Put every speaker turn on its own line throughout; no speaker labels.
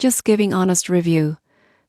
JustGiving honest review.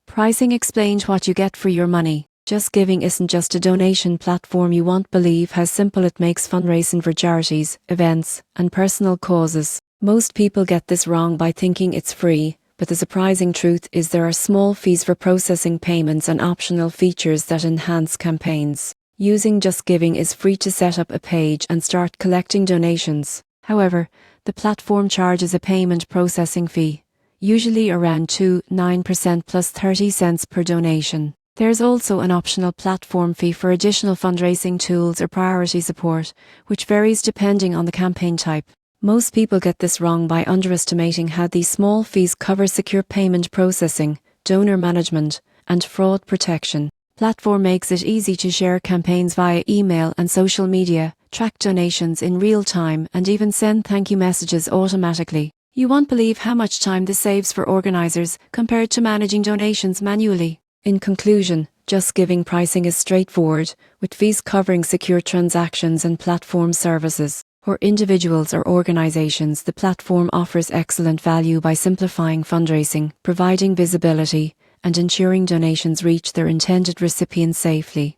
Pricing explains what you get for your money. JustGiving isn't just a donation platform you won't believe how simple it makes fundraising for charities, events, and personal causes. Most people get this wrong by thinking it's free, but the surprising truth is there are small fees for processing payments and optional features that enhance campaigns. Using JustGiving is free to set up a page and start collecting donations. However, the platform charges a payment processing fee, usually around 2.9% plus 30 cents per donation. There's also an optional platform fee for additional fundraising tools or priority support, which varies depending on the campaign type. Most people get this wrong by underestimating how these small fees cover secure payment processing, donor management, and fraud protection. Platform makes it easy to share campaigns via email and social media, track donations in real time, and even send thank you messages automatically. You won't believe how much time this saves for organizers compared to managing donations manually. In conclusion, JustGiving pricing is straightforward, with fees covering secure transactions and platform services. For individuals or organizations, the platform offers excellent value by simplifying fundraising, providing visibility, and ensuring donations reach their intended recipients safely.